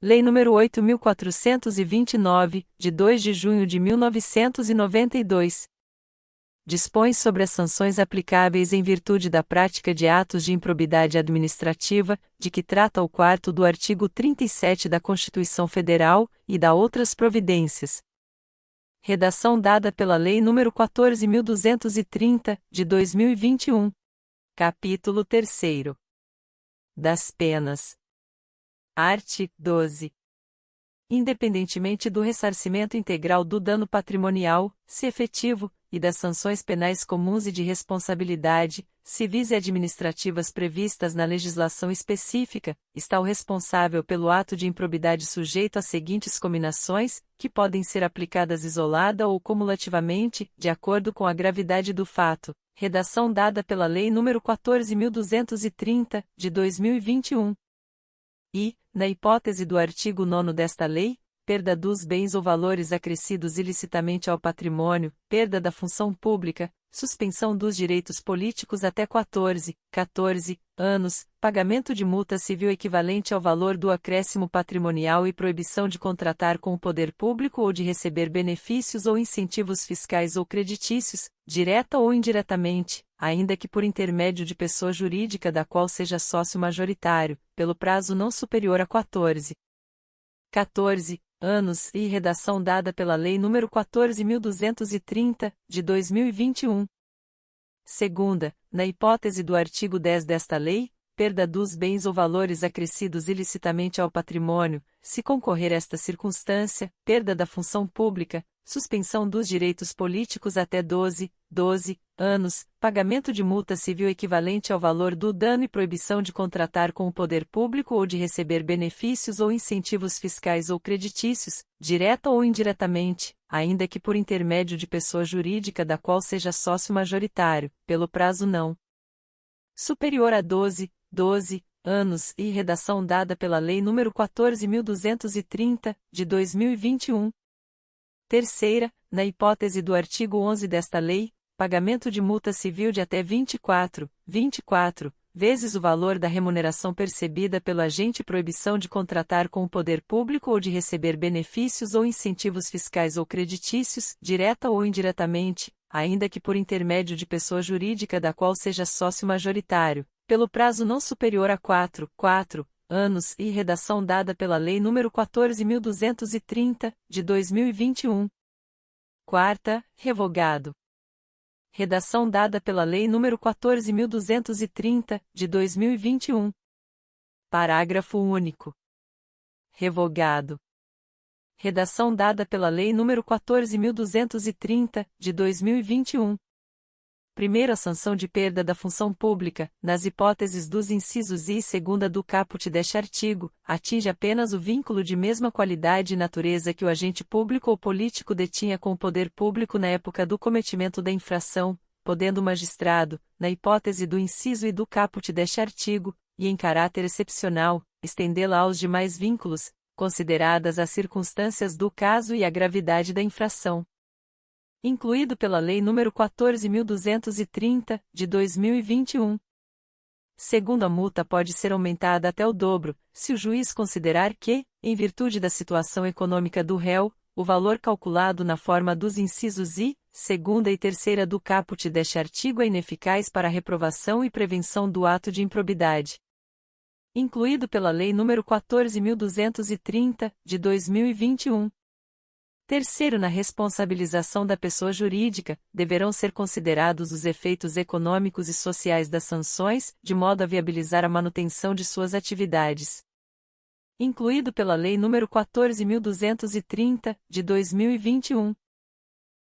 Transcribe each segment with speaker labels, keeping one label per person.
Speaker 1: Lei nº 8.429, de 2 de junho de 1992. Dispõe sobre as sanções aplicáveis em virtude da prática de atos de improbidade administrativa, de que trata o 4º do artigo 37 da Constituição Federal, e da outras providências. Redação dada pela Lei nº 14.230, de 2021. Capítulo 3º. Das penas. Art. 12. Independentemente do ressarcimento integral do dano patrimonial, se efetivo, e das sanções penais comuns e de responsabilidade, civis e administrativas previstas na legislação específica, está o responsável pelo ato de improbidade sujeito às seguintes cominações, que podem ser aplicadas isolada ou cumulativamente, de acordo com a gravidade do fato. Redação dada pela Lei nº 14.230, de 2021. E, na hipótese do artigo 9º desta lei, perda dos bens ou valores acrescidos ilicitamente ao patrimônio, perda da função pública, suspensão dos direitos políticos até 14 anos, pagamento de multa civil equivalente ao valor do acréscimo patrimonial e proibição de contratar com o poder público ou de receber benefícios ou incentivos fiscais ou creditícios, direta ou indiretamente, ainda que por intermédio de pessoa jurídica da qual seja sócio majoritário, pelo prazo não superior a 14 anos, e redação dada pela Lei nº 14.230, de 2021. Segunda, na hipótese do artigo 10 desta lei, perda dos bens ou valores acrescidos ilicitamente ao patrimônio, se concorrer esta circunstância, perda da função pública, suspensão dos direitos políticos até 12 anos, pagamento de multa civil equivalente ao valor do dano e proibição de contratar com o poder público ou de receber benefícios ou incentivos fiscais ou creditícios, direta ou indiretamente, ainda que por intermédio de pessoa jurídica da qual seja sócio majoritário, pelo prazo não superior a 12 anos, e redação dada pela Lei nº 14.230, de 2021. Terceira, na hipótese do artigo 11 desta lei, pagamento de multa civil de até 24 vezes o valor da remuneração percebida pelo agente e proibição de contratar com o poder público ou de receber benefícios ou incentivos fiscais ou creditícios, direta ou indiretamente, ainda que por intermédio de pessoa jurídica da qual seja sócio majoritário, pelo prazo não superior a 4 anos, e redação dada pela Lei nº 14.230, de 2021. Quarta, revogado. Redação dada pela Lei nº 14.230, de 2021. Parágrafo único. Revogado. Redação dada pela Lei nº 14.230, de 2021. Primeiro, a sanção de perda da função pública, nas hipóteses dos incisos I e segunda do caput deste artigo, atinge apenas o vínculo de mesma qualidade e natureza que o agente público ou político detinha com o poder público na época do cometimento da infração, podendo o magistrado, na hipótese do inciso I do caput deste artigo, e em caráter excepcional, estendê-la aos demais vínculos, consideradas as circunstâncias do caso e a gravidade da infração. Incluído pela Lei nº 14.230, de 2021. Segundo, a multa pode ser aumentada até o dobro, se o juiz considerar que, em virtude da situação econômica do réu, o valor calculado na forma dos incisos I, segunda e terceira do caput deste artigo é ineficaz para a reprovação e prevenção do ato de improbidade. Incluído pela Lei nº 14.230, de 2021. Terceiro, na responsabilização da pessoa jurídica, deverão ser considerados os efeitos econômicos e sociais das sanções, de modo a viabilizar a manutenção de suas atividades. Incluído pela Lei nº 14.230, de 2021.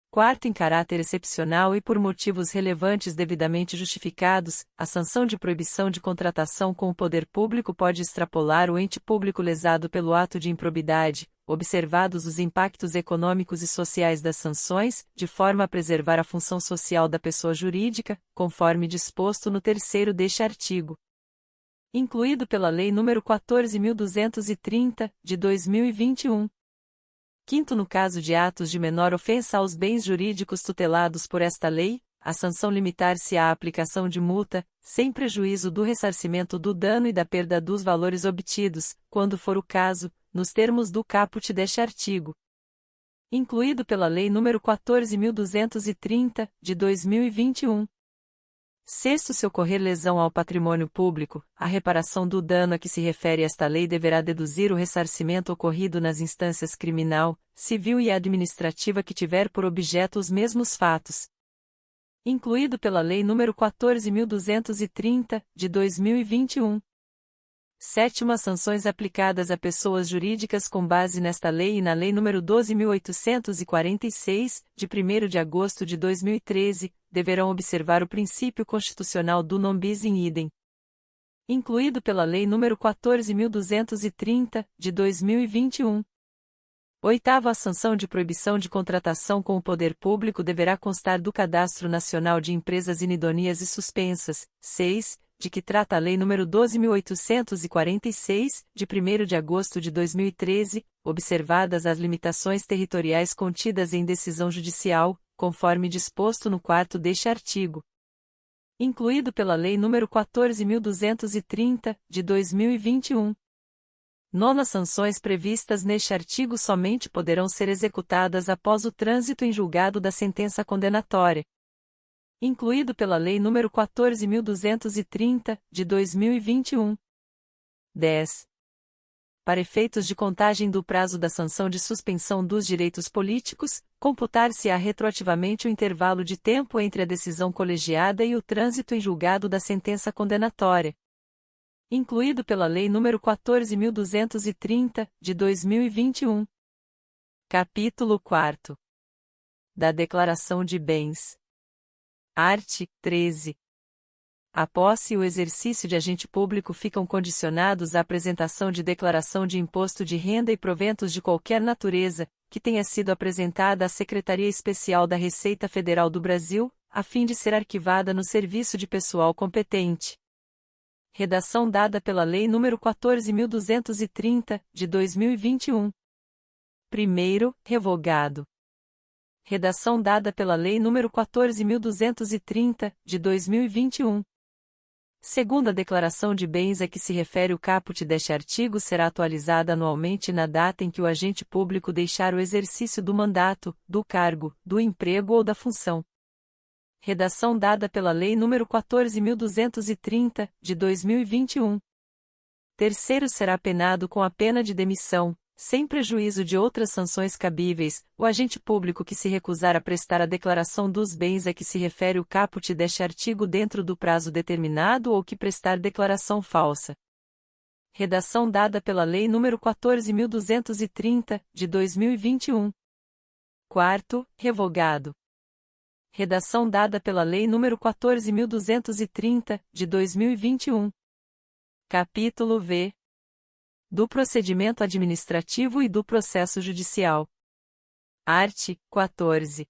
Speaker 1: Quarto, em caráter excepcional e por motivos relevantes devidamente justificados, a sanção de proibição de contratação com o poder público pode extrapolar o ente público lesado pelo ato de improbidade, observados os impactos econômicos e sociais das sanções, de forma a preservar a função social da pessoa jurídica, conforme disposto no terceiro deste artigo. Incluído pela Lei nº 14.230, de 2021. Quinto, no caso de atos de menor ofensa aos bens jurídicos tutelados por esta lei, a sanção limitar-se à aplicação de multa, sem prejuízo do ressarcimento do dano e da perda dos valores obtidos, quando for o caso, nos termos do caput deste artigo. Incluído pela Lei nº 14.230, de 2021. Sexto, se ocorrer lesão ao patrimônio público, a reparação do dano a que se refere esta lei deverá deduzir o ressarcimento ocorrido nas instâncias criminal, civil e administrativa que tiver por objeto os mesmos fatos. Incluído pela Lei nº 14.230, de 2021. Sétimo, as sanções aplicadas a pessoas jurídicas com base nesta lei e na Lei nº 12.846, de 1º de agosto de 2013, deverão observar o princípio constitucional do non bis in idem. Incluído pela Lei nº 14.230, de 2021. Oitavo, a sanção de proibição de contratação com o poder público deverá constar do Cadastro Nacional de Empresas Inidôneas e Suspensas. 6. De que trata a Lei nº 12.846, de 1º de agosto de 2013, observadas as limitações territoriais contidas em decisão judicial, conforme disposto no 4º deste artigo. Incluído pela Lei nº 14.230, de 2021. Nono, as sanções previstas neste artigo somente poderão ser executadas após o trânsito em julgado da sentença condenatória. Incluído pela Lei nº 14.230, de 2021. 10. Para efeitos de contagem do prazo da sanção de suspensão dos direitos políticos, computar-se-á retroativamente o intervalo de tempo entre a decisão colegiada e o trânsito em julgado da sentença condenatória. Incluído pela Lei nº 14.230, de 2021. Capítulo 4. Da Declaração de Bens. Art. 13. A posse e o exercício de agente público ficam condicionados à apresentação de declaração de imposto de renda e proventos de qualquer natureza, que tenha sido apresentada à Secretaria Especial da Receita Federal do Brasil, a fim de ser arquivada no serviço de pessoal competente. Redação dada pela Lei nº 14.230, de 2021. Primeiro, revogado. Redação dada pela Lei nº 14.230, de 2021. Segunda, a declaração de bens a que se refere o caput deste artigo será atualizada anualmente na data em que o agente público deixar o exercício do mandato, do cargo, do emprego ou da função. Redação dada pela Lei nº 14.230, de 2021. Terceiro, será penado com a pena de demissão, sem prejuízo de outras sanções cabíveis, o agente público que se recusar a prestar a declaração dos bens a que se refere o caput deste artigo dentro do prazo determinado ou que prestar declaração falsa. Redação dada pela Lei nº 14.230, de 2021. Quarto, revogado. Redação dada pela Lei nº 14.230, de 2021. Capítulo V. Do procedimento administrativo e do processo judicial. Art. 14.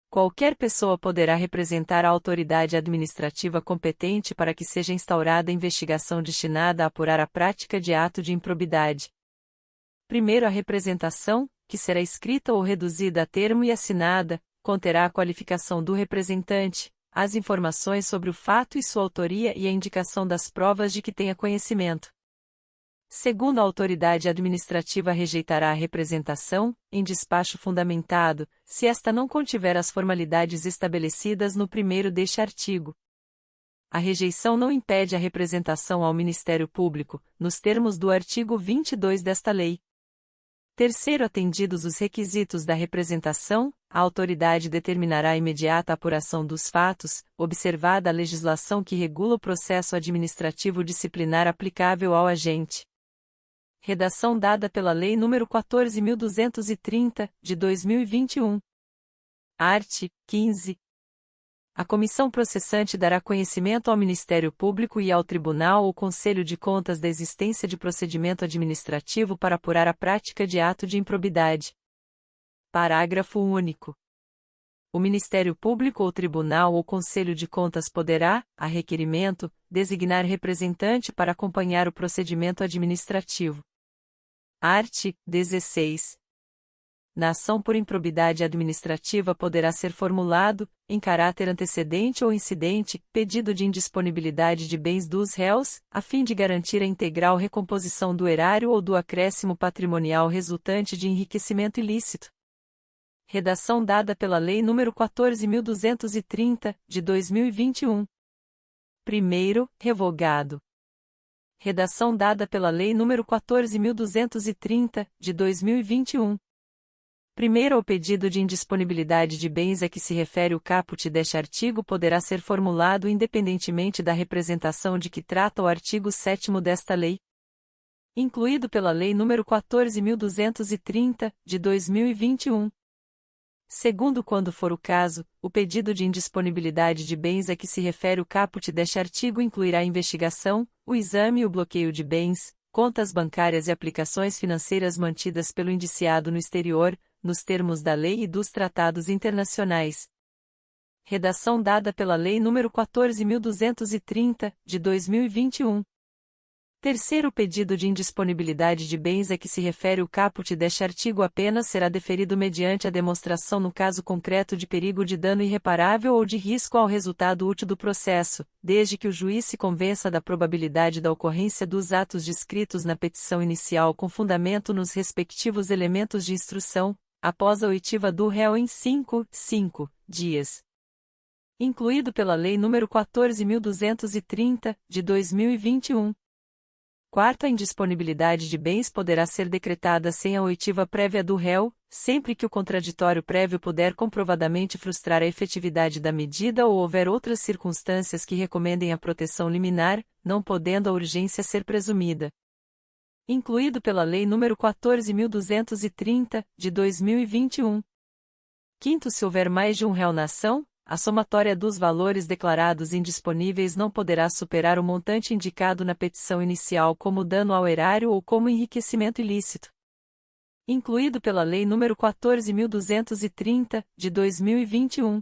Speaker 1: Qualquer pessoa poderá representar a autoridade administrativa competente para que seja instaurada investigação destinada a apurar a prática de ato de improbidade. Primeiro, a representação, que será escrita ou reduzida a termo e assinada, conterá a qualificação do representante, as informações sobre o fato e sua autoria e a indicação das provas de que tenha conhecimento. Segundo, a autoridade administrativa rejeitará a representação, em despacho fundamentado, se esta não contiver as formalidades estabelecidas no primeiro deste artigo. A rejeição não impede a representação ao Ministério Público, nos termos do artigo 22 desta lei. Terceiro, atendidos os requisitos da representação, a autoridade determinará a imediata apuração dos fatos, observada a legislação que regula o processo administrativo disciplinar aplicável ao agente. Redação dada pela Lei nº 14.230, de 2021. Art. 15. A comissão processante dará conhecimento ao Ministério Público e ao Tribunal ou Conselho de Contas da existência de procedimento administrativo para apurar a prática de ato de improbidade. Parágrafo único. O Ministério Público ou Tribunal ou Conselho de Contas poderá, a requerimento, designar representante para acompanhar o procedimento administrativo. Art. 16. na ação por improbidade administrativa poderá ser formulado, em caráter antecedente ou incidente, pedido de indisponibilidade de bens dos réus, a fim de garantir a integral recomposição do erário ou do acréscimo patrimonial resultante de enriquecimento ilícito. Redação dada pela Lei nº 14.230, de 2021. Primeiro, revogado. Redação dada pela Lei nº 14.230, de 2021. Primeiro, o pedido de indisponibilidade de bens a que se refere o caput deste artigo poderá ser formulado independentemente da representação de que trata o artigo 7º desta lei. Incluído pela Lei nº 14.230, de 2021. Segundo, quando for o caso, o pedido de indisponibilidade de bens a que se refere o caput deste artigo incluirá a investigação, o exame e o bloqueio de bens, contas bancárias e aplicações financeiras mantidas pelo indiciado no exterior, nos termos da lei e dos tratados internacionais. Redação dada pela Lei nº 14.230, de 2021. Terceiro, pedido de indisponibilidade de bens a que se refere o caput deste artigo apenas será deferido mediante a demonstração no caso concreto de perigo de dano irreparável ou de risco ao resultado útil do processo, desde que o juiz se convença da probabilidade da ocorrência dos atos descritos na petição inicial com fundamento nos respectivos elementos de instrução, após a oitiva do réu em 5 dias. Incluído pela Lei nº 14.230, de 2021. Quarto, a indisponibilidade de bens poderá ser decretada sem a oitiva prévia do réu, sempre que o contraditório prévio puder comprovadamente frustrar a efetividade da medida ou houver outras circunstâncias que recomendem a proteção liminar, não podendo a urgência ser presumida. Incluído pela Lei nº 14.230, de 2021. Quinto, se houver mais de um réu na ação, a somatória dos valores declarados indisponíveis não poderá superar o montante indicado na petição inicial como dano ao erário ou como enriquecimento ilícito. Incluído pela Lei nº 14.230, de 2021.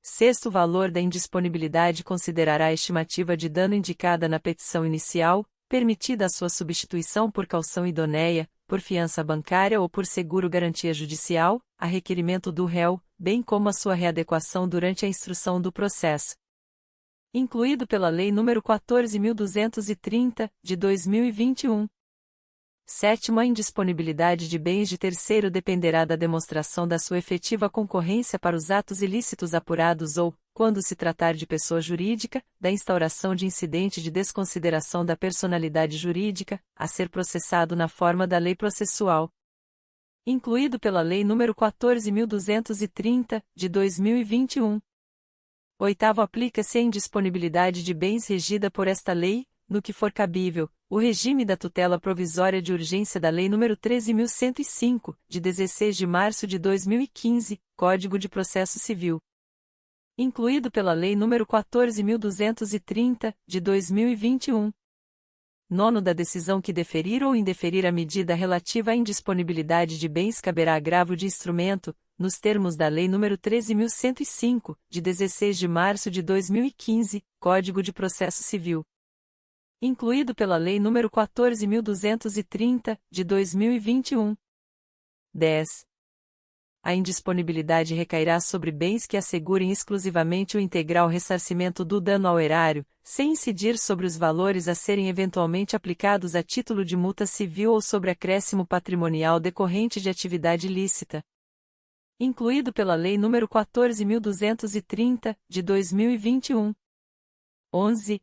Speaker 1: Sexto, o valor da indisponibilidade considerará a estimativa de dano indicada na petição inicial, permitida a sua substituição por caução idônea, por fiança bancária ou por seguro garantia judicial, a requerimento do réu, bem como a sua readequação durante a instrução do processo. Incluído pela Lei nº 14.230, de 2021. Sétimo, a indisponibilidade de bens de terceiro dependerá da demonstração da sua efetiva concorrência para os atos ilícitos apurados ou, quando se tratar de pessoa jurídica, da instauração de incidente de desconsideração da personalidade jurídica, a ser processado na forma da lei processual. Incluído pela Lei nº 14.230, de 2021. Oitavo, aplica-se a indisponibilidade de bens regida por esta lei, no que for cabível, o regime da tutela provisória de urgência da Lei nº 13.105, de 16 de março de 2015, Código de Processo Civil. Incluído pela Lei nº 14.230, de 2021. Nono, da decisão que deferir ou indeferir a medida relativa à indisponibilidade de bens caberá agravo de instrumento, nos termos da Lei nº 13.105, de 16 de março de 2015, Código de Processo Civil. Incluído pela Lei nº 14.230, de 2021. 10. A indisponibilidade recairá sobre bens que assegurem exclusivamente o integral ressarcimento do dano ao erário, sem incidir sobre os valores a serem eventualmente aplicados a título de multa civil ou sobre acréscimo patrimonial decorrente de atividade ilícita. Incluído pela Lei nº 14.230, de 2021. 11.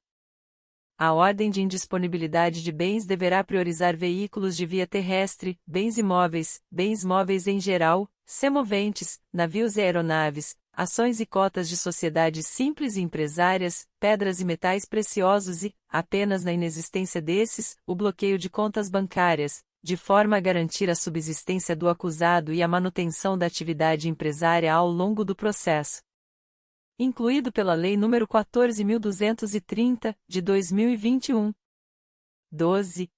Speaker 1: A ordem de indisponibilidade de bens deverá priorizar veículos de via terrestre, bens móveis em geral, semoventes, navios e aeronaves, ações e cotas de sociedades simples e empresárias, pedras e metais preciosos e, apenas na inexistência desses, o bloqueio de contas bancárias, de forma a garantir a subsistência do acusado e a manutenção da atividade empresária ao longo do processo. Incluído pela Lei nº 14.230, de 2021. 12.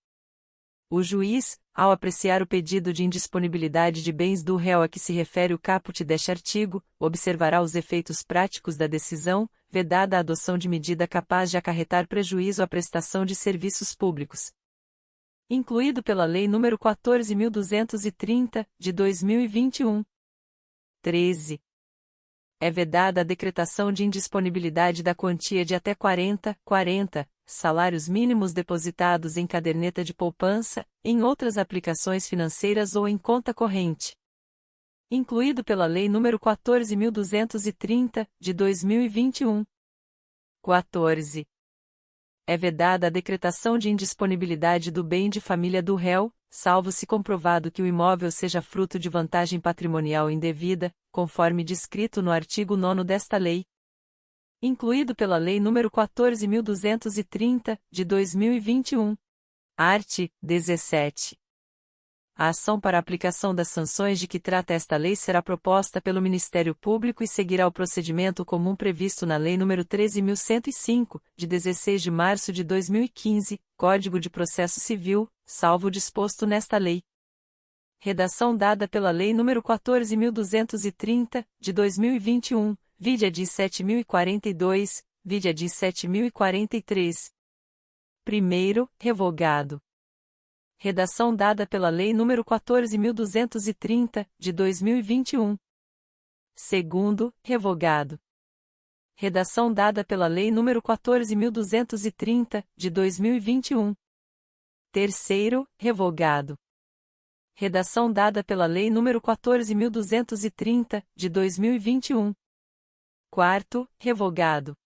Speaker 1: O juiz, ao apreciar o pedido de indisponibilidade de bens do réu a que se refere o caput deste artigo, observará os efeitos práticos da decisão, vedada a adoção de medida capaz de acarretar prejuízo à prestação de serviços públicos. incluído pela Lei nº 14.230, de 2021. 13. É vedada a decretação de indisponibilidade da quantia de até 40 salários mínimos depositados em caderneta de poupança, em outras aplicações financeiras ou em conta corrente. Incluído pela Lei nº 14.230, de 2021. 14. É vedada a decretação de indisponibilidade do bem de família do réu, salvo se comprovado que o imóvel seja fruto de vantagem patrimonial indevida, conforme descrito no artigo 9º desta lei. Incluído pela Lei nº 14.230, de 2021. Art. 17. A ação para aplicação das sanções de que trata esta lei será proposta pelo Ministério Público e seguirá o procedimento comum previsto na Lei nº 13.105, de 16 de março de 2015, Código de Processo Civil, salvo o disposto nesta lei. Redação dada pela Lei nº 14.230, de 2021, vide edit 7.042, vide edit 7.043. Primeiro, revogado. Redação dada pela Lei nº 14.230, de 2021. Segundo, revogado. Redação dada pela Lei nº 14.230, de 2021. Terceiro, revogado. Redação dada pela Lei nº 14.230, de 2021. Quarto, revogado.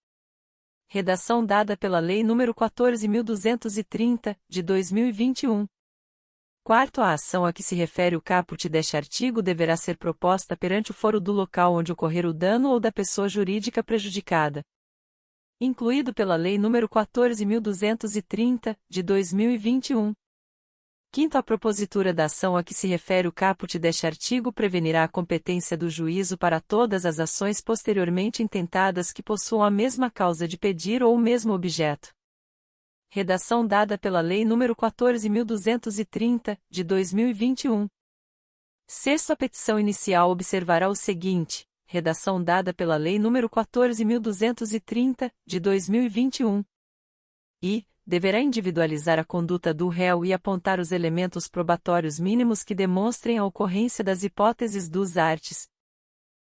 Speaker 1: Redação dada pela Lei nº 14.230, de 2021. Quarto, a ação a que se refere o caput deste artigo deverá ser proposta perante o foro do local onde ocorrer o dano ou da pessoa jurídica prejudicada. Incluído pela Lei nº 14.230, de 2021. Quinto, a propositura da ação a que se refere o caput deste artigo prevenirá a competência do juízo para todas as ações posteriormente intentadas que possuam a mesma causa de pedir ou o mesmo objeto. Redação dada pela Lei nº 14.230, de 2021. Sexto, a petição inicial observará o seguinte: redação dada pela Lei nº 14.230, de 2021. E deverá individualizar a conduta do réu e apontar os elementos probatórios mínimos que demonstrem a ocorrência das hipóteses dos arts.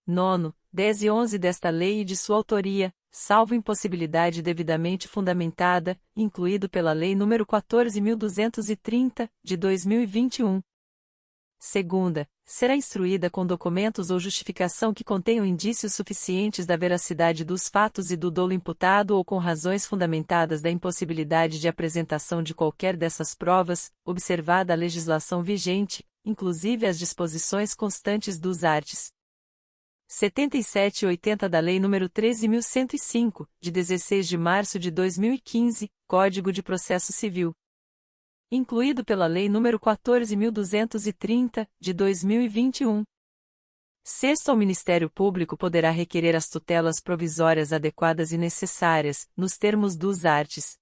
Speaker 1: 9, 10 e 11 desta lei e de sua autoria, salvo impossibilidade devidamente fundamentada, incluído pela Lei nº 14.230, de 2021. Segunda, será instruída com documentos ou justificação que contenham indícios suficientes da veracidade dos fatos e do dolo imputado ou com razões fundamentadas da impossibilidade de apresentação de qualquer dessas provas, observada a legislação vigente, inclusive as disposições constantes dos arts. 77 e 80 da Lei nº 13.105, de 16 de março de 2015, Código de Processo Civil. Incluído pela Lei nº 14.230, de 2021. Sexto, o Ministério Público poderá requerer as tutelas provisórias adequadas e necessárias, nos termos dos arts.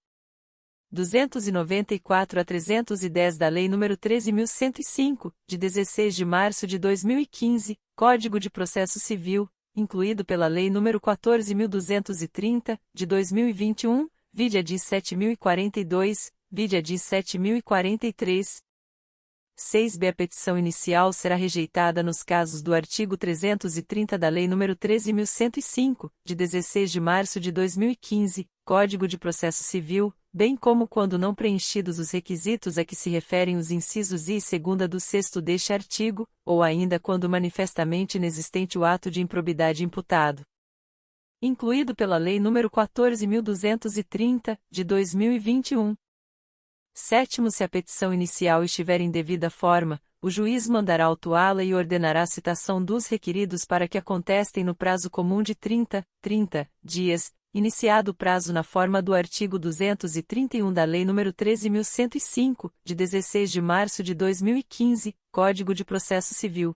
Speaker 1: 294 a 310 da Lei nº 13.105, de 16 de março de 2015, Código de Processo Civil, incluído pela Lei nº 14.230, de 2021, vide edit 7.042, vide edit 7.043. 6b. A petição inicial será rejeitada nos casos do artigo 330 da Lei nº 13.105, de 16 de março de 2015, Código de Processo Civil, bem como quando não preenchidos os requisitos a que se referem os incisos I e segunda do 6º deste artigo, ou ainda quando manifestamente inexistente o ato de improbidade imputado. Incluído pela Lei nº 14.230, de 2021. Sétimo, se a petição inicial estiver em devida forma, o juiz mandará autuá-la e ordenará a citação dos requeridos para que a contestem no prazo comum de 30 dias, iniciado o prazo na forma do artigo 231 da Lei nº 13.105, de 16 de março de 2015, Código de Processo Civil.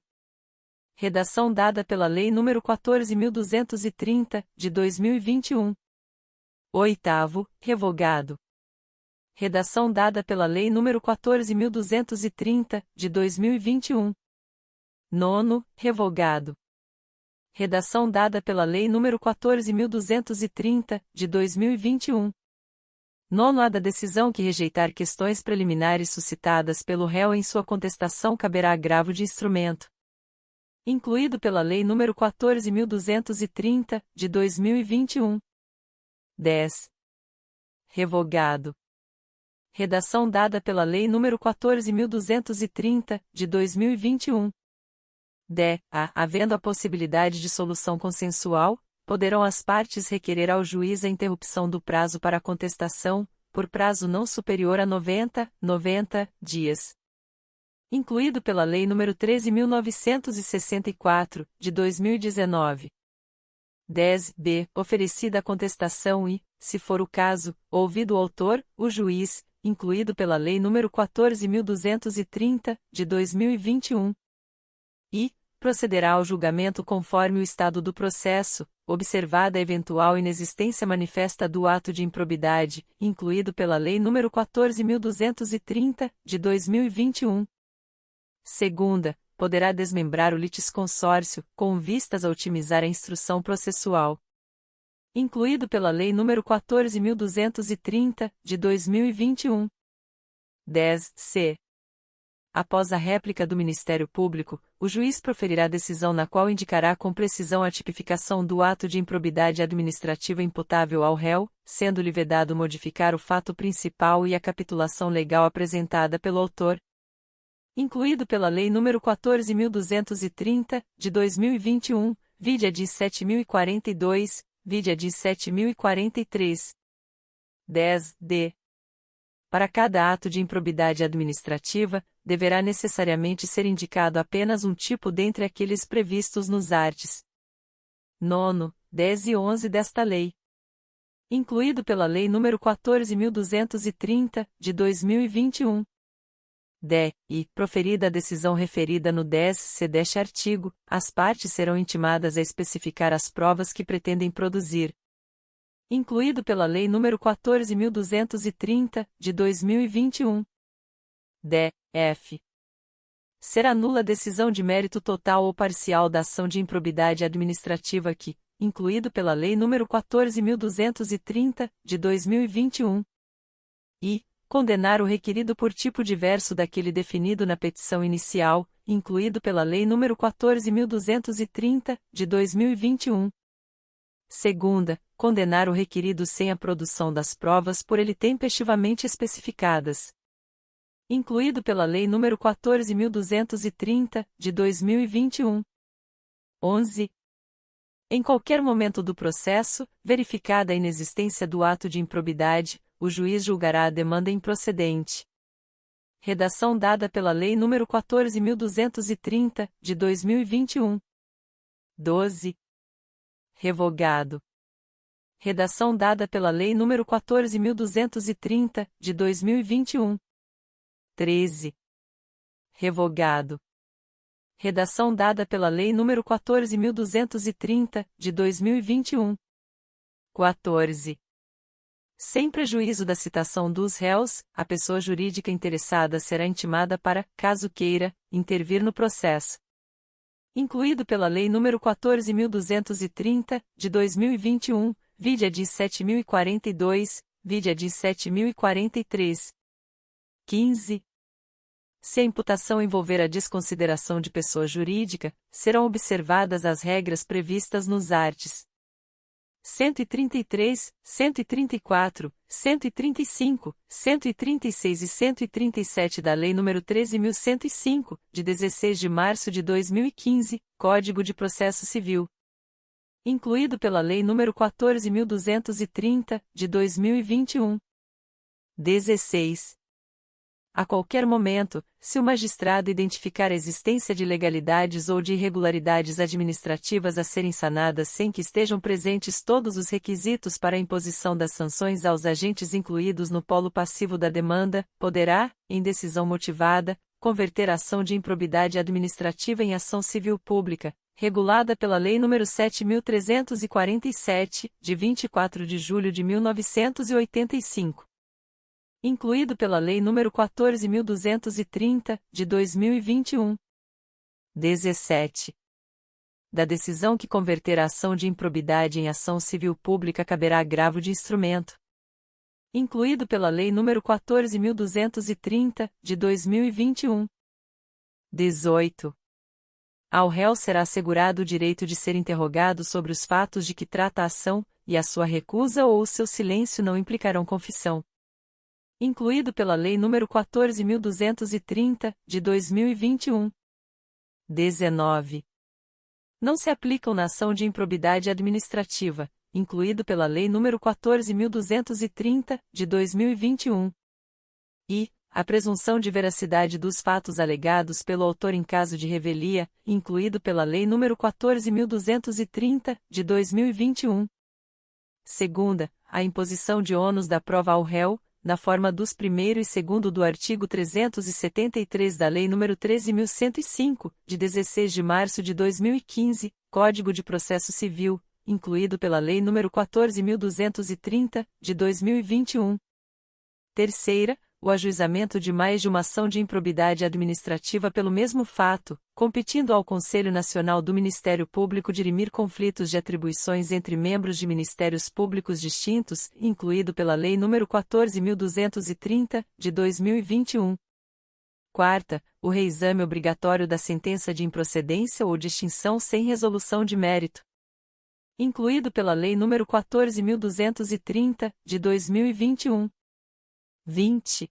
Speaker 1: Redação dada pela Lei nº 14.230, de 2021. Oitavo, revogado. Redação dada pela Lei nº 14.230, de 2021. Nono, revogado. Redação dada pela Lei nº 14.230, de 2021. Nono, a da decisão que rejeitar questões preliminares suscitadas pelo réu em sua contestação caberá agravo de instrumento. Incluído pela Lei nº 14.230, de 2021. 10. Revogado. Redação dada pela Lei nº 14.230, de 2021. Havendo a possibilidade de solução consensual, poderão as partes requerer ao juiz a interrupção do prazo para contestação, por prazo não superior a 90 dias. Incluído pela Lei nº 13.964, de 2019. 10b. Oferecida a contestação e, se for o caso, ouvido o autor, o juiz, incluído pela Lei nº 14.230, de 2021. E, procederá ao julgamento conforme o estado do processo, observada a eventual inexistência manifesta do ato de improbidade, incluído pela Lei nº 14.230, de 2021. Segunda, poderá desmembrar o litisconsórcio, com vistas a otimizar a instrução processual. Incluído pela Lei nº 14.230, de 2021. 10c. Após a réplica do Ministério Público, o juiz proferirá decisão na qual indicará com precisão a tipificação do ato de improbidade administrativa imputável ao réu, sendo-lhe vedado modificar o fato principal e a capitulação legal apresentada pelo autor. Incluído pela Lei nº 14.230, de 2021, vide a DIS 7.042, vide a DIS 7.043. 10d. Para cada ato de improbidade administrativa, deverá necessariamente ser indicado apenas um tipo dentre aqueles previstos nos arts. 9, 10 e 11 desta lei. Incluído pela Lei nº 14.230, de 2021. E, proferida a decisão referida no 10c deste artigo, as partes serão intimadas a especificar as provas que pretendem produzir. Incluído pela Lei nº 14.230, de 2021. F. Será nula a decisão de mérito total ou parcial da ação de improbidade administrativa que, incluído pela Lei nº 14.230, de 2021. E, condenar o requerido por tipo diverso daquele definido na petição inicial, incluído pela Lei nº 14.230, de 2021. Segunda, condenar o requerido sem a produção das provas por ele tempestivamente especificadas. Incluído pela Lei nº 14.230, de 2021. 11. Em qualquer momento do processo, verificada a inexistência do ato de improbidade, o juiz julgará a demanda improcedente. Redação dada pela Lei nº 14.230, de 2021. 12. Revogado. Redação dada pela Lei nº 14.230, de 2021. 13. Revogado. Redação dada pela Lei nº 14.230, de 2021. 14. Sem prejuízo da citação dos réus, a pessoa jurídica interessada será intimada para, caso queira, intervir no processo. Incluído pela Lei nº 14.230, de 2021, vide a DIS 7.042, vide a DIS 7.043. 15. Se a imputação envolver a desconsideração de pessoa jurídica, serão observadas as regras previstas nos arts. 133, 134, 135, 136 e 137 da Lei nº 13.105, de 16 de março de 2015, Código de Processo Civil. Incluído pela Lei nº 14.230, de 2021. 16. A qualquer momento, se o magistrado identificar a existência de ilegalidades ou de irregularidades administrativas a serem sanadas sem que estejam presentes todos os requisitos para a imposição das sanções aos agentes incluídos no polo passivo da demanda, poderá, em decisão motivada, converter a ação de improbidade administrativa em ação civil pública, regulada pela Lei nº 7.347, de 24 de julho de 1985. Incluído pela Lei nº 14.230, de 2021. 17. Da decisão que converter a ação de improbidade em ação civil pública caberá agravo de instrumento. incluído pela Lei nº 14.230, de 2021. 18. Ao réu será assegurado o direito de ser interrogado sobre os fatos de que trata a ação, e a sua recusa ou o seu silêncio não implicarão confissão. Incluído pela Lei nº 14.230, de 2021. 19. Não se aplicam na ação de improbidade administrativa, incluído pela Lei nº 14.230, de 2021. E a presunção de veracidade dos fatos alegados pelo autor em caso de revelia, incluído pela Lei nº 14.230, de 2021. Segunda, a imposição de ônus da prova ao réu, na forma dos 1º e 2º do artigo 373 da Lei nº 13.105, de 16 de março de 2015, Código de Processo Civil, incluído pela Lei nº 14.230, de 2021. Terceira, o ajuizamento de mais de uma ação de improbidade administrativa pelo mesmo fato, competindo ao Conselho Nacional do Ministério Público dirimir conflitos de atribuições entre membros de ministérios públicos distintos, incluído pela Lei nº 14.230, de 2021. Quarta, o reexame obrigatório da sentença de improcedência ou de extinção sem resolução de mérito, incluído pela Lei nº 14.230, de 2021. 20.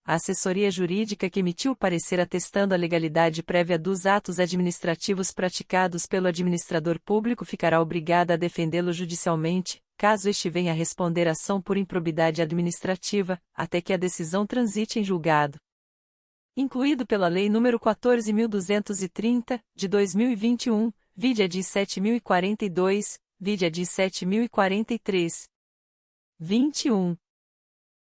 Speaker 1: A assessoria jurídica que emitiu o parecer atestando a legalidade prévia dos atos administrativos praticados pelo administrador público ficará obrigada a defendê-lo judicialmente, caso este venha a responder ação por improbidade administrativa, até que a decisão transite em julgado. Incluído pela Lei nº 14.230, de 2021, vide a DI 7.042, vide a DI 7.043. 21.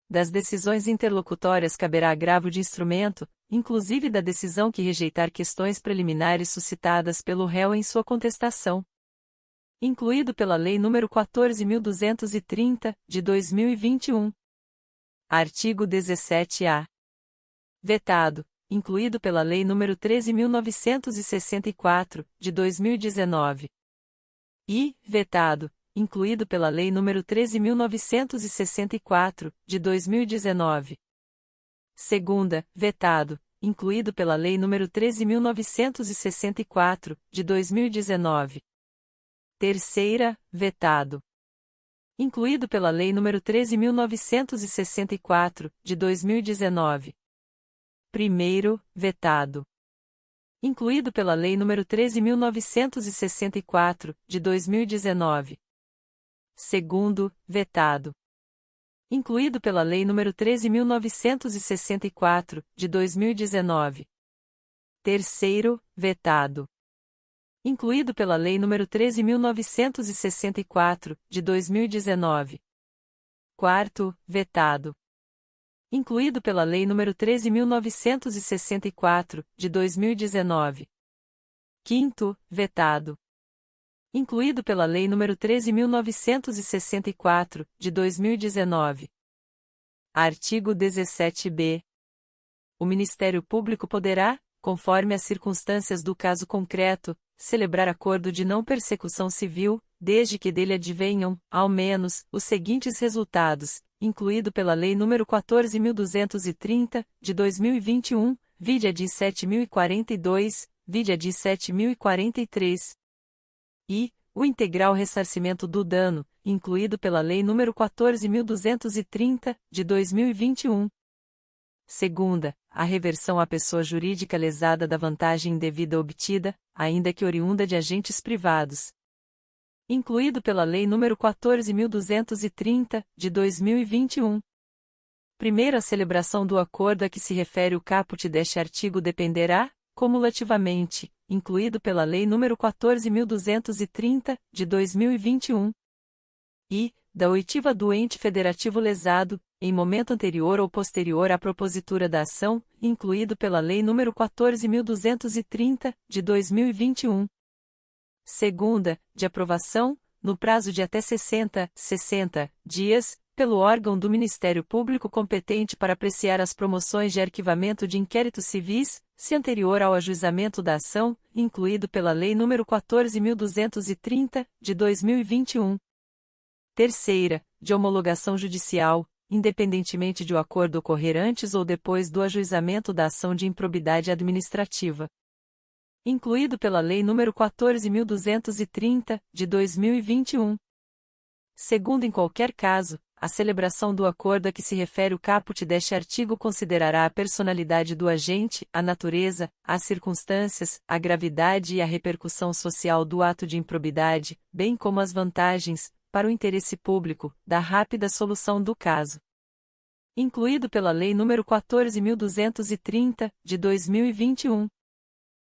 Speaker 1: Das decisões interlocutórias caberá agravo de instrumento, inclusive da decisão que rejeitar questões preliminares suscitadas pelo réu em sua contestação. Incluído pela Lei nº 14.230, de 2021. Artigo 17-A. Vetado, incluído pela Lei nº 13.964, de 2019. E, vetado, incluído pela Lei nº 13.964, de 2019. Segunda, vetado, incluído pela Lei nº 13.964, de 2019. Terceira, vetado, incluído pela Lei nº 13.964, de 2019. Primeiro, vetado, incluído pela Lei nº 13.964, de 2019. Segundo, vetado, incluído pela Lei nº 13.964, de 2019. Terceiro, vetado, incluído pela Lei nº 13.964, de 2019. Quarto, vetado, incluído pela Lei nº 13.964, de 2019. Quinto, vetado, incluído pela Lei nº 13.964, de 2019. Artigo 17-B. O Ministério Público poderá, conforme as circunstâncias do caso concreto, celebrar acordo de não persecução civil, desde que dele advenham, ao menos, os seguintes resultados, incluído pela Lei nº 14.230, de 2021, vide a DI 7.042, vide a DI 7.043. E o integral ressarcimento do dano, incluído pela Lei nº 14.230, de 2021. Segunda, a reversão à pessoa jurídica lesada da vantagem indevida obtida, ainda que oriunda de agentes privados, incluído pela Lei nº 14.230, de 2021. Primeiro, a celebração do acordo a que se refere o caput deste artigo dependerá, cumulativamente, incluído pela Lei nº 14.230, de 2021. E, da oitiva do ente federativo lesado, em momento anterior ou posterior à propositura da ação, incluído pela Lei nº 14.230, de 2021. Segunda, de aprovação, no prazo de até 60 dias, pelo órgão do Ministério Público competente para apreciar as promoções de arquivamento de inquéritos civis, se anterior ao ajuizamento da ação, incluído pela Lei nº 14.230, de 2021. Terceira, de homologação judicial, independentemente de o acordo ocorrer antes ou depois do ajuizamento da ação de improbidade administrativa. Incluído pela Lei nº 14.230, de 2021. Segundo, em qualquer caso, a celebração do acordo a que se refere o caput deste artigo considerará a personalidade do agente, a natureza, as circunstâncias, a gravidade e a repercussão social do ato de improbidade, bem como as vantagens, para o interesse público, da rápida solução do caso. Incluído pela Lei nº 14.230, de 2021.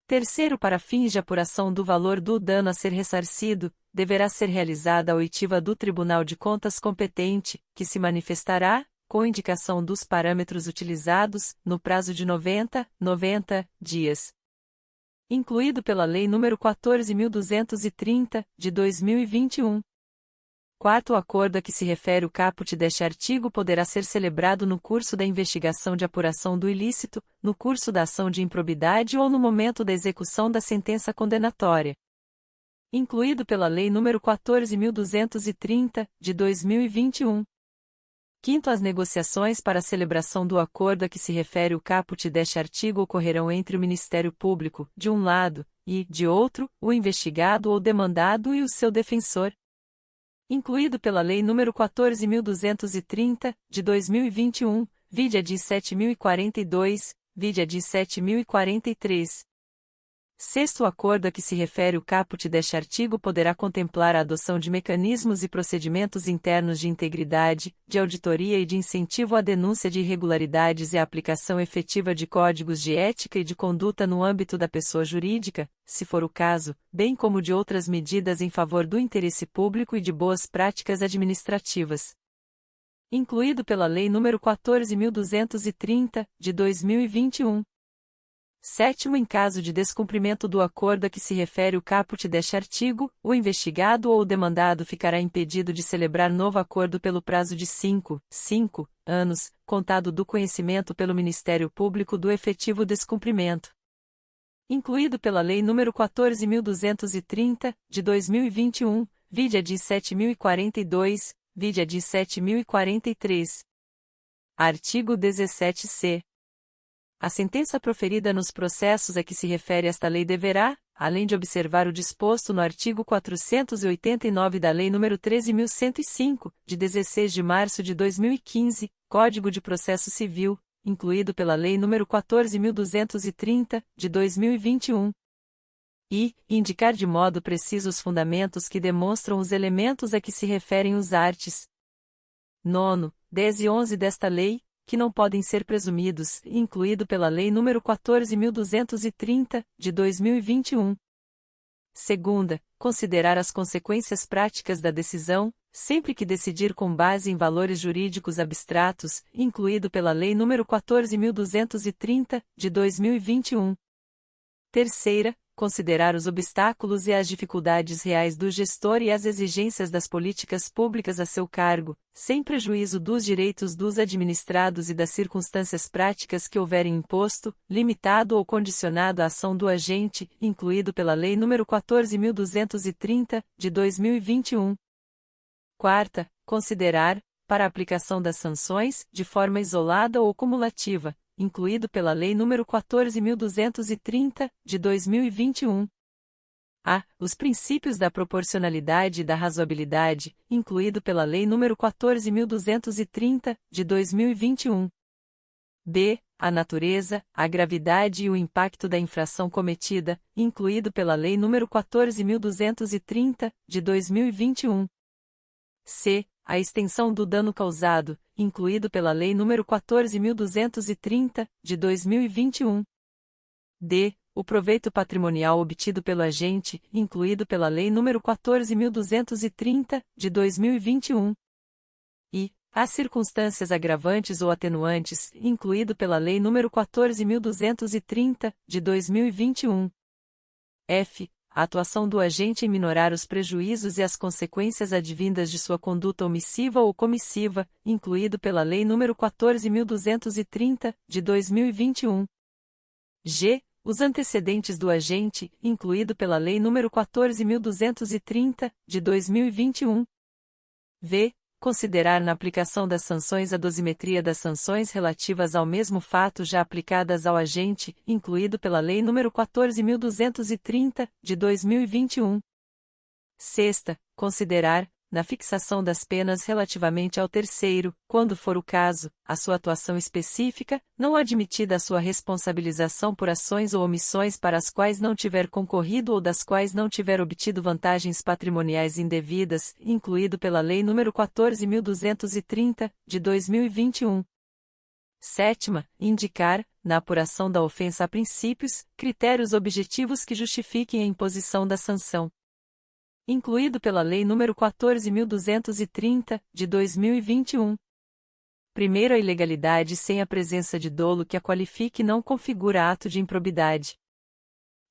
Speaker 1: Terceiro, para fins de apuração do valor do dano a ser ressarcido, deverá ser realizada a oitiva do Tribunal de Contas competente, que se manifestará, com indicação dos parâmetros utilizados, no prazo de 90 dias. Incluído pela Lei nº 14.230, de 2021. Quarto, o acordo a que se refere o caput deste artigo poderá ser celebrado no curso da investigação de apuração do ilícito, no curso da ação de improbidade ou no momento da execução da sentença condenatória. Incluído pela Lei nº 14.230, de 2021. Quinto, as negociações para a celebração do acordo a que se refere o caput deste artigo ocorrerão entre o Ministério Público, de um lado, e, de outro, o investigado ou demandado e o seu defensor. Incluído pela Lei nº 14.230, de 2021, vide a de 7.042, vide a de 7.043. Sexto, o acordo a que se refere o caput deste artigo poderá contemplar a adoção de mecanismos e procedimentos internos de integridade, de auditoria e de incentivo à denúncia de irregularidades e a aplicação efetiva de códigos de ética e de conduta no âmbito da pessoa jurídica, se for o caso, bem como de outras medidas em favor do interesse público e de boas práticas administrativas. Incluído pela Lei nº 14.230, de 2021. Sétimo, em caso de descumprimento do acordo a que se refere o caput deste artigo, o investigado ou o demandado ficará impedido de celebrar novo acordo pelo prazo de 5 anos, contado do conhecimento pelo Ministério Público do efetivo descumprimento. Incluído pela Lei nº 14.230, de 2021, vide a de 7.042, vide a de 7.043. Artigo 17-C. A sentença proferida nos processos a que se refere esta lei deverá, além de observar o disposto no artigo 489 da Lei nº 13.105, de 16 de março de 2015, Código de Processo Civil, incluído pela Lei nº 14.230, de 2021, e indicar de modo preciso os fundamentos que demonstram os elementos a que se referem os arts. 9, 10 e 11 desta lei, que não podem ser presumidos, incluído pela Lei nº 14.230, de 2021. Segunda, considerar as consequências práticas da decisão, sempre que decidir com base em valores jurídicos abstratos, incluído pela Lei nº 14.230, de 2021. Terceira, considerar os obstáculos e as dificuldades reais do gestor e as exigências das políticas públicas a seu cargo, sem prejuízo dos direitos dos administrados e das circunstâncias práticas que houverem imposto, limitado ou condicionado a ação do agente, incluído pela Lei nº 14.230, de 2021. Quarta, considerar, para a aplicação das sanções, de forma isolada ou cumulativa, incluído pela Lei nº 14.230, de 2021. A. Os princípios da proporcionalidade e da razoabilidade, incluído pela Lei nº 14.230, de 2021. B. A natureza, a gravidade e o impacto da infração cometida, incluído pela Lei nº 14.230, de 2021. C. A extensão do dano causado, incluído pela Lei nº 14.230, de 2021. D. O proveito patrimonial obtido pelo agente, incluído pela Lei nº 14.230, de 2021. E. As circunstâncias agravantes ou atenuantes, incluído pela Lei nº 14.230, de 2021. F. A atuação do agente em minorar os prejuízos e as consequências advindas de sua conduta omissiva ou comissiva, incluído pela Lei nº 14.230, de 2021. G. Os antecedentes do agente, incluído pela Lei nº 14.230, de 2021. V. considerar na aplicação das sanções a dosimetria das sanções relativas ao mesmo fato já aplicadas ao agente, incluído pela Lei nº 14.230, de 2021. Sexta, considerar, na fixação das penas relativamente ao terceiro, quando for o caso, a sua atuação específica, não admitida a sua responsabilização por ações ou omissões para as quais não tiver concorrido ou das quais não tiver obtido vantagens patrimoniais indevidas, incluído pela Lei nº 14.230, de 2021. Sétima, indicar, na apuração da ofensa a princípios, critérios objetivos que justifiquem a imposição da sanção, incluído pela Lei nº 14.230, de 2021. Primeiro, a ilegalidade sem a presença de dolo que a qualifique não configura ato de improbidade,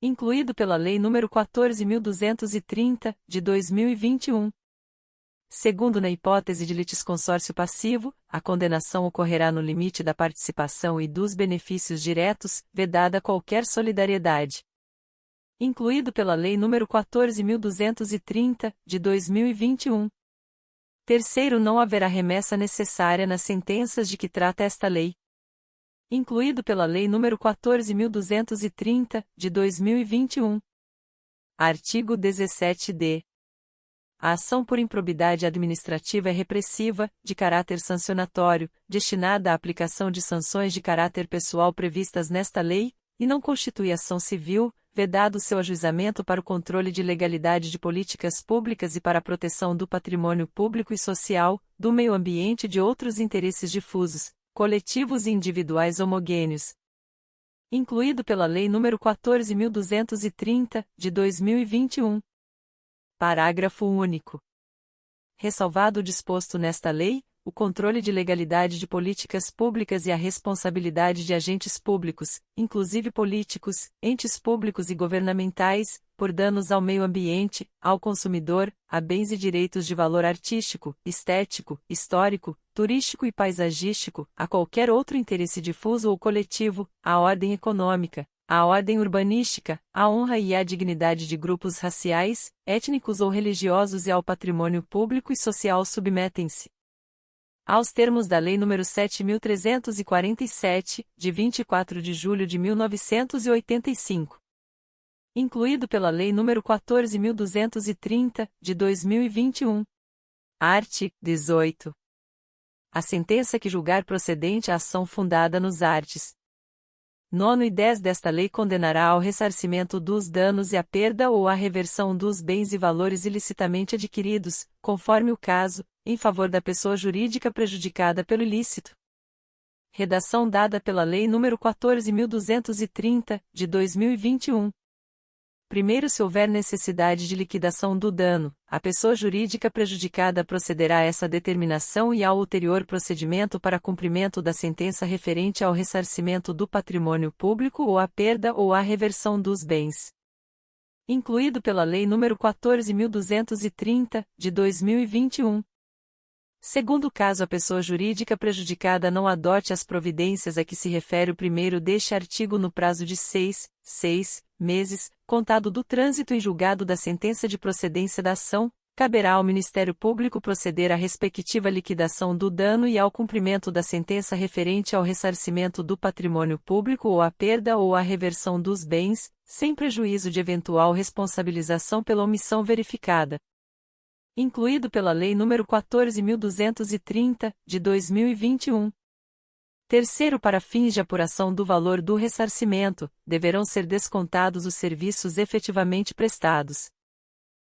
Speaker 1: incluído pela Lei nº 14.230, de 2021. Segundo, na hipótese de litisconsórcio passivo, a condenação ocorrerá no limite da participação e dos benefícios diretos, vedada qualquer solidariedade, incluído pela Lei nº 14.230, de 2021. Terceiro, não haverá remessa necessária nas sentenças de que trata esta lei, incluído pela Lei nº 14.230, de 2021. Artigo 17-D. A ação por improbidade administrativa é repressiva, de caráter sancionatório, destinada à aplicação de sanções de caráter pessoal previstas nesta lei, e não constitui ação civil, vedado seu ajuizamento para o controle de legalidade de políticas públicas e para a proteção do patrimônio público e social, do meio ambiente e de outros interesses difusos, coletivos e individuais homogêneos, incluído pela Lei nº 14.230, de 2021. Parágrafo único. Ressalvado o disposto nesta lei, o controle de legalidade de políticas públicas e a responsabilidade de agentes públicos, inclusive políticos, entes públicos e governamentais, por danos ao meio ambiente, ao consumidor, a bens e direitos de valor artístico, estético, histórico, turístico e paisagístico, a qualquer outro interesse difuso ou coletivo, à ordem econômica, à ordem urbanística, à honra e à dignidade de grupos raciais, étnicos ou religiosos e ao patrimônio público e social submetem-se aos termos da Lei nº 7.347, de 24 de julho de 1985. Incluído pela Lei nº 14.230, de 2021. Art. 18. A sentença que julgar procedente a ação fundada nos arts. 9 e 10 desta lei condenará ao ressarcimento dos danos e à perda ou à reversão dos bens e valores ilicitamente adquiridos, conforme o caso, em favor da pessoa jurídica prejudicada pelo ilícito. Redação dada pela Lei nº 14.230, de 2021. Primeiro, se houver necessidade de liquidação do dano, a pessoa jurídica prejudicada procederá a essa determinação e ao ulterior procedimento para cumprimento da sentença referente ao ressarcimento do patrimônio público ou à perda ou à reversão dos bens, incluído pela Lei nº 14.230, de 2021. Segundo caso a pessoa jurídica prejudicada não adote as providências a que se refere o primeiro deste artigo no prazo de 6 meses, contado do trânsito em julgado da sentença de procedência da ação, caberá ao Ministério Público proceder à respectiva liquidação do dano e ao cumprimento da sentença referente ao ressarcimento do patrimônio público ou à perda ou à reversão dos bens, sem prejuízo de eventual responsabilização pela omissão verificada, incluído pela Lei nº 14.230, de 2021. Terceiro, para fins de apuração do valor do ressarcimento, deverão ser descontados os serviços efetivamente prestados,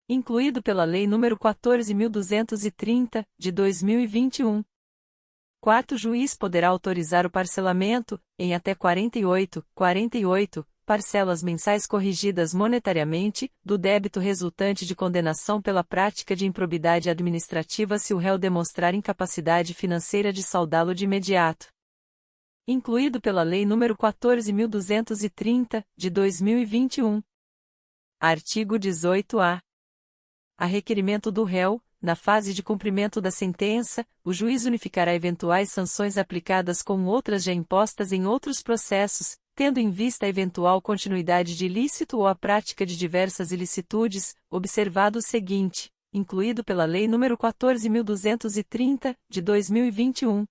Speaker 1: incluído pela Lei nº 14.230, de 2021. Quarto, o juiz poderá autorizar o parcelamento, em até 48 parcelas mensais corrigidas monetariamente, do débito resultante de condenação pela prática de improbidade administrativa se o réu demonstrar incapacidade financeira de saldá-lo de imediato, incluído pela Lei nº 14.230, de 2021. Artigo 18-A. A requerimento do réu, na fase de cumprimento da sentença, o juiz unificará eventuais sanções aplicadas com outras já impostas em outros processos, tendo em vista a eventual continuidade de ilícito ou a prática de diversas ilicitudes, observado o seguinte: incluído pela Lei nº 14.230, de 2021.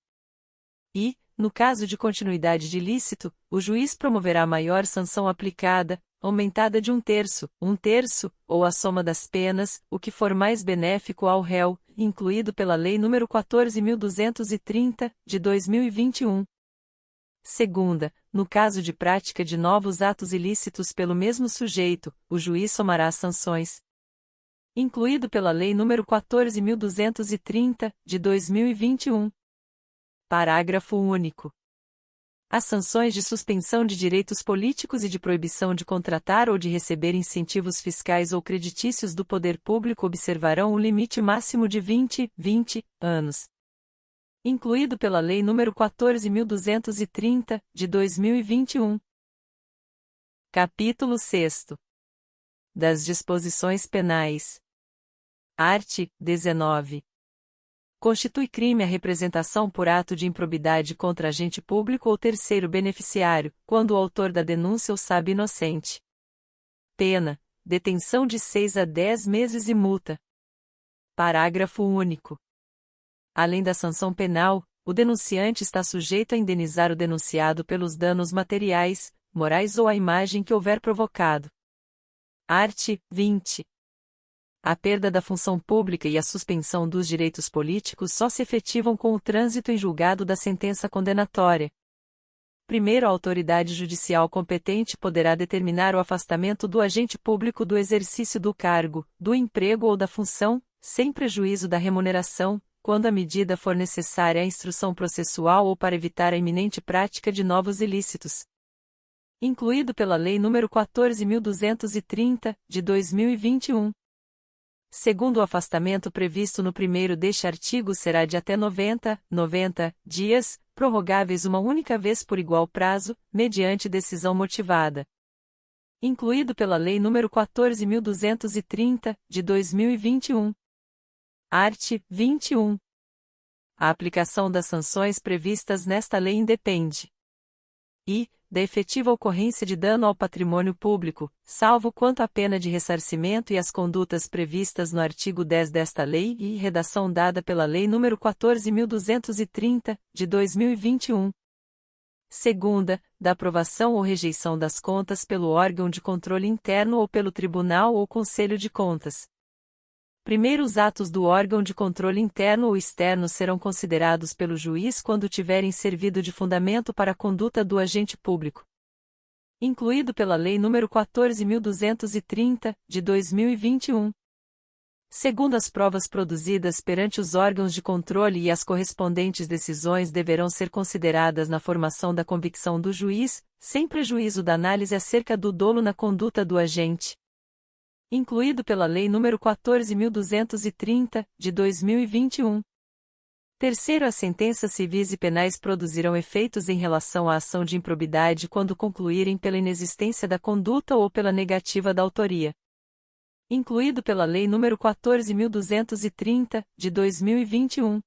Speaker 1: E, no caso de continuidade de ilícito, o juiz promoverá a maior sanção aplicada, aumentada de 1/3, ou a soma das penas, o que for mais benéfico ao réu, incluído pela Lei nº 14.230, de 2021. Segunda, no caso de prática de novos atos ilícitos pelo mesmo sujeito, o juiz somará as sanções. Incluído pela Lei nº 14.230, de 2021. Parágrafo único. As sanções de suspensão de direitos políticos e de proibição de contratar ou de receber incentivos fiscais ou creditícios do poder público observarão o limite máximo de 20 anos. Incluído pela Lei nº 14.230, de 2021. Capítulo 6º. Das disposições penais. Art. 19. Constitui crime a representação por ato de improbidade contra agente público ou terceiro beneficiário, quando o autor da denúncia o sabe inocente. Pena: detenção de 6 a 10 meses e multa. Parágrafo único. Além da sanção penal, o denunciante está sujeito a indenizar o denunciado pelos danos materiais, morais ou à imagem que houver provocado. Art. 20. A perda da função pública e a suspensão dos direitos políticos só se efetivam com o trânsito em julgado da sentença condenatória. Primeiro, a autoridade judicial competente poderá determinar o afastamento do agente público do exercício do cargo, do emprego ou da função, sem prejuízo da remuneração, quando a medida for necessária à instrução processual ou para evitar a iminente prática de novos ilícitos. Incluído pela Lei nº 14.230, de 2021. Segundo o afastamento previsto no primeiro deste artigo será de até 90 dias, prorrogáveis uma única vez por igual prazo, mediante decisão motivada. Incluído pela Lei nº 14.230, de 2021. Art. 21. A aplicação das sanções previstas nesta lei independe e da efetiva ocorrência de dano ao patrimônio público, salvo quanto à pena de ressarcimento e as condutas previstas no artigo 10 desta lei e redação dada pela Lei nº 14.230, de 2021. Segunda, da aprovação ou rejeição das contas pelo órgão de controle interno ou pelo Tribunal ou Conselho de Contas. Primeiro, os atos do órgão de controle interno ou externo serão considerados pelo juiz quando tiverem servido de fundamento para a conduta do agente público. Incluído pela Lei nº 14.230, de 2021. Segundo, as provas produzidas perante os órgãos de controle e as correspondentes decisões deverão ser consideradas na formação da convicção do juiz, sem prejuízo da análise acerca do dolo na conduta do agente. Incluído pela Lei nº 14.230, de 2021. Terceiro, as sentenças civis e penais produzirão efeitos em relação à ação de improbidade quando concluírem pela inexistência da conduta ou pela negativa da autoria. Incluído pela Lei nº 14.230, de 2021.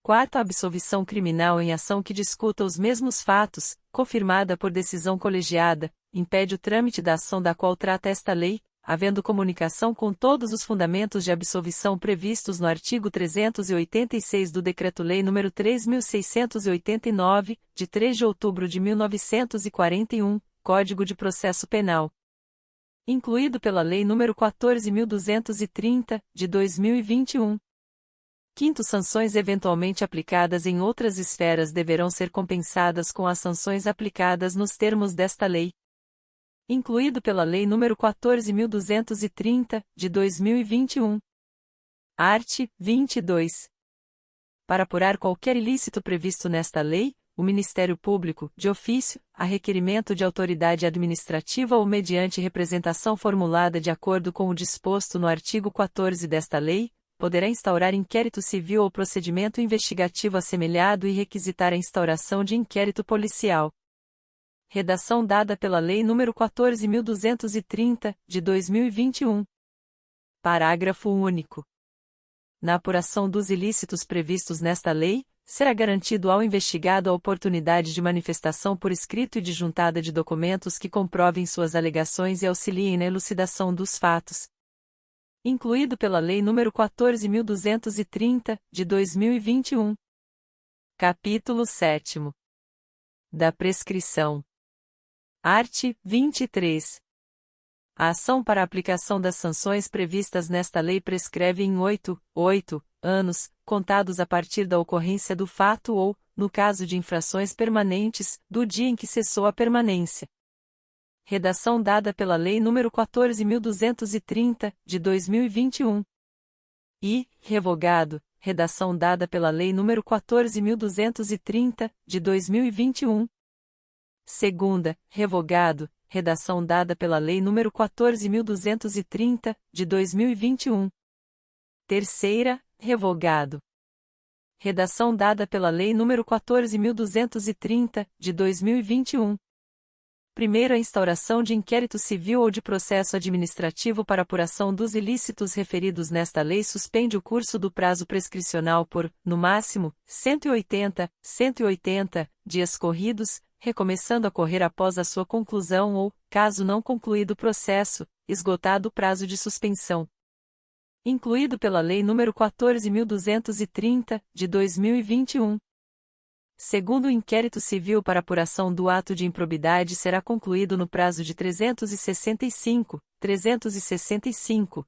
Speaker 1: Quarto, a absolvição criminal em ação que discuta os mesmos fatos, confirmada por decisão colegiada, impede o trâmite da ação da qual trata esta lei, havendo comunicação com todos os fundamentos de absolvição previstos no artigo 386 do Decreto-Lei nº 3.689, de 3 de outubro de 1941, Código de Processo Penal. Incluído pela Lei nº 14.230, de 2021. Quinto, sanções eventualmente aplicadas em outras esferas deverão ser compensadas com as sanções aplicadas nos termos desta lei. Incluído pela Lei nº 14.230, de 2021. Art. 22. Para apurar qualquer ilícito previsto nesta lei, o Ministério Público, de ofício, a requerimento de autoridade administrativa ou mediante representação formulada de acordo com o disposto no artigo 14 desta lei, poderá instaurar inquérito civil ou procedimento investigativo assemelhado e requisitar a instauração de inquérito policial. Redação dada pela Lei nº 14.230, de 2021. Parágrafo único. Na apuração dos ilícitos previstos nesta lei, será garantido ao investigado a oportunidade de manifestação por escrito e de juntada de documentos que comprovem suas alegações e auxiliem na elucidação dos fatos. incluído pela Lei nº 14.230, de 2021. Capítulo 7º. Da prescrição. Art. 23. A ação para a aplicação das sanções previstas nesta lei prescreve em 8 anos, contados a partir da ocorrência do fato ou, no caso de infrações permanentes, do dia em que cessou a permanência. Redação dada pela Lei nº 14.230, de 2021. E, revogado, redação dada pela Lei nº 14.230, de 2021. Segunda, revogado, redação dada pela Lei nº 14.230, de 2021. Terceira, revogado. Redação dada pela Lei nº 14.230, de 2021. Primeiro, a instauração de inquérito civil ou de processo administrativo para apuração dos ilícitos referidos nesta lei suspende o curso do prazo prescricional por, no máximo, 180 dias corridos, recomeçando a correr após a sua conclusão ou, caso não concluído o processo, esgotado o prazo de suspensão. Incluído pela Lei nº 14.230, de 2021. Segundo, o inquérito civil para apuração do ato de improbidade será concluído no prazo de 365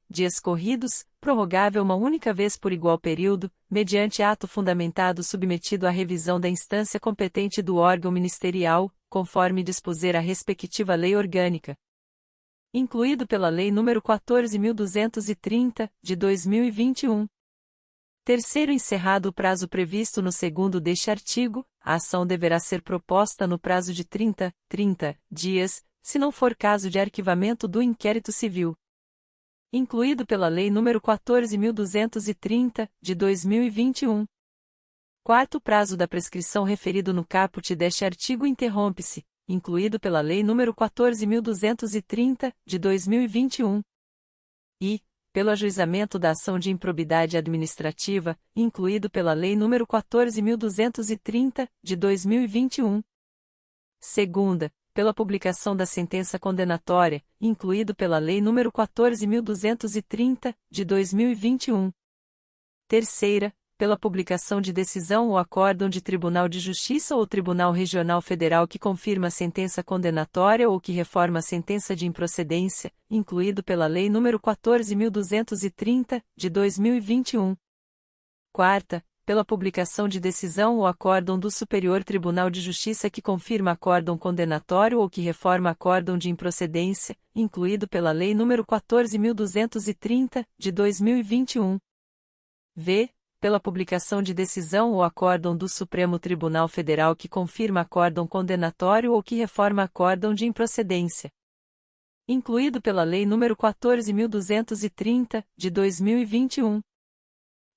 Speaker 1: dias corridos, prorrogável uma única vez por igual período, mediante ato fundamentado submetido à revisão da instância competente do órgão ministerial, conforme dispuser a respectiva lei orgânica. Incluído pela Lei nº 14.230, de 2021. Terceiro, encerrado o prazo previsto no segundo deste artigo, a ação deverá ser proposta no prazo de 30 dias, se não for caso de arquivamento do inquérito civil. Incluído pela Lei nº 14.230, de 2021. Quarto, prazo da prescrição referido no caput deste artigo interrompe-se, incluído pela Lei nº 14.230, de 2021. E, pelo ajuizamento da ação de improbidade administrativa, incluído pela Lei nº 14.230, de 2021. Segunda, pela publicação da sentença condenatória, incluído pela Lei nº 14.230, de 2021. Terceira, pela publicação de decisão ou acórdão de Tribunal de Justiça ou Tribunal Regional Federal que confirma a sentença condenatória ou que reforma a sentença de improcedência, incluído pela Lei nº 14.230, de 2021. Quarta, pela publicação de decisão ou acórdão do Superior Tribunal de Justiça que confirma acórdão condenatório ou que reforma acórdão de improcedência, incluído pela Lei nº 14.230, de 2021. V. Pela publicação de decisão ou acórdão do Supremo Tribunal Federal que confirma acórdão condenatório ou que reforma acórdão de improcedência. Incluído pela Lei nº 14.230, de 2021.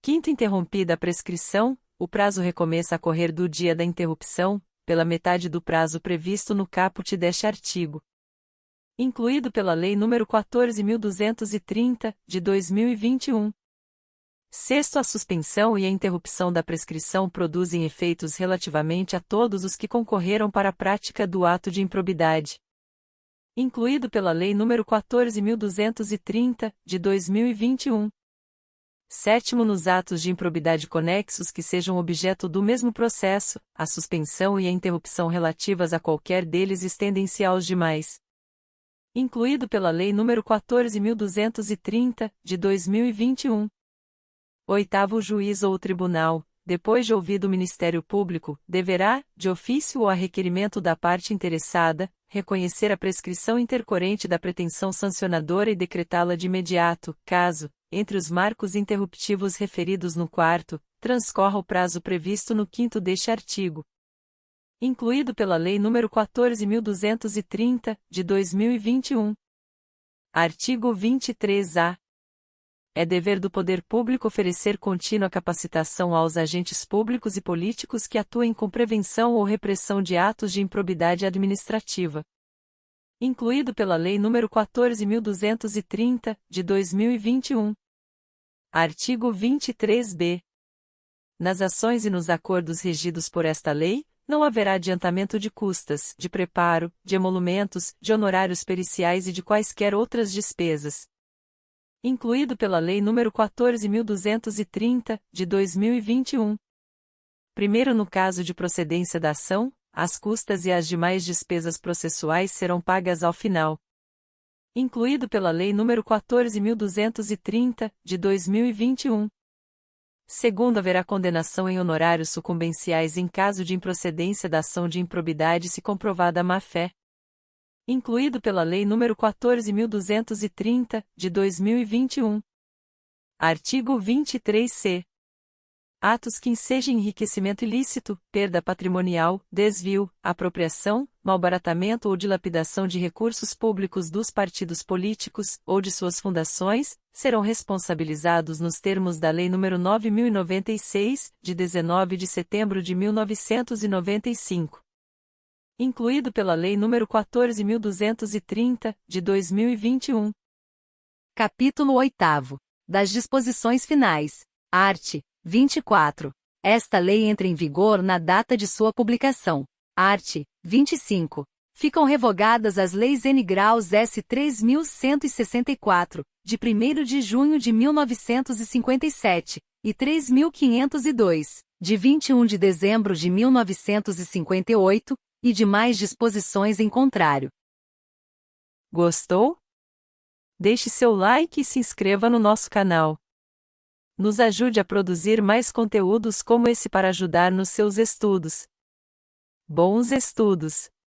Speaker 1: Quinto, interrompida a prescrição, o prazo recomeça a correr do dia da interrupção, pela metade do prazo previsto no caput deste artigo. Incluído pela Lei nº 14.230, de 2021. Sexto, a suspensão e a interrupção da prescrição produzem efeitos relativamente a todos os que concorreram para a prática do ato de improbidade. Incluído pela Lei nº 14.230, de 2021. Sétimo, nos atos de improbidade conexos que sejam objeto do mesmo processo, a suspensão e a interrupção relativas a qualquer deles estendem-se aos demais. Incluído pela Lei nº 14.230, de 2021. Oitavo, o juiz ou o tribunal, depois de ouvido o Ministério Público, deverá, de ofício ou a requerimento da parte interessada, reconhecer a prescrição intercorrente da pretensão sancionadora e decretá-la de imediato, caso, entre os marcos interruptivos referidos no quarto, transcorra o prazo previsto no quinto deste artigo. Incluído pela Lei nº 14.230, de 2021. Artigo 23-A. É dever do poder público oferecer contínua capacitação aos agentes públicos e políticos que atuem com prevenção ou repressão de atos de improbidade administrativa. Incluído pela Lei nº 14.230, de 2021. Artigo 23-B. Nas ações e nos acordos regidos por esta lei, não haverá adiantamento de custas, de preparo, de emolumentos, de honorários periciais e de quaisquer outras despesas. incluído pela Lei nº 14.230, de 2021. Primeiro, no caso de procedência da ação, as custas e as demais despesas processuais serão pagas ao final. Incluído pela Lei nº 14.230, de 2021. Segundo, haverá condenação em honorários sucumbenciais em caso de improcedência da ação de improbidade se comprovada a má-fé. Incluído pela Lei nº 14.230, de 2021. Artigo 23c. Atos que ensejem enriquecimento ilícito, perda patrimonial, desvio, apropriação, malbaratamento ou dilapidação de recursos públicos dos partidos políticos, ou de suas fundações, serão responsabilizados nos termos da Lei nº 9.096, de 19 de setembro de 1995. Incluído pela Lei nº 14.230, de 2021.
Speaker 2: Capítulo 8º. Das disposições finais. Art. 24. Esta lei entra em vigor na data de sua publicação. Art. 25. Ficam revogadas as leis N. Graus S. 3.164, de 1º de junho de 1957, e 3.502, de 21 de dezembro de 1958, e demais disposições em contrário.
Speaker 1: Gostou? Deixe seu like e se inscreva no nosso canal. Nos ajude a produzir mais conteúdos como esse para ajudar nos seus estudos. Bons estudos!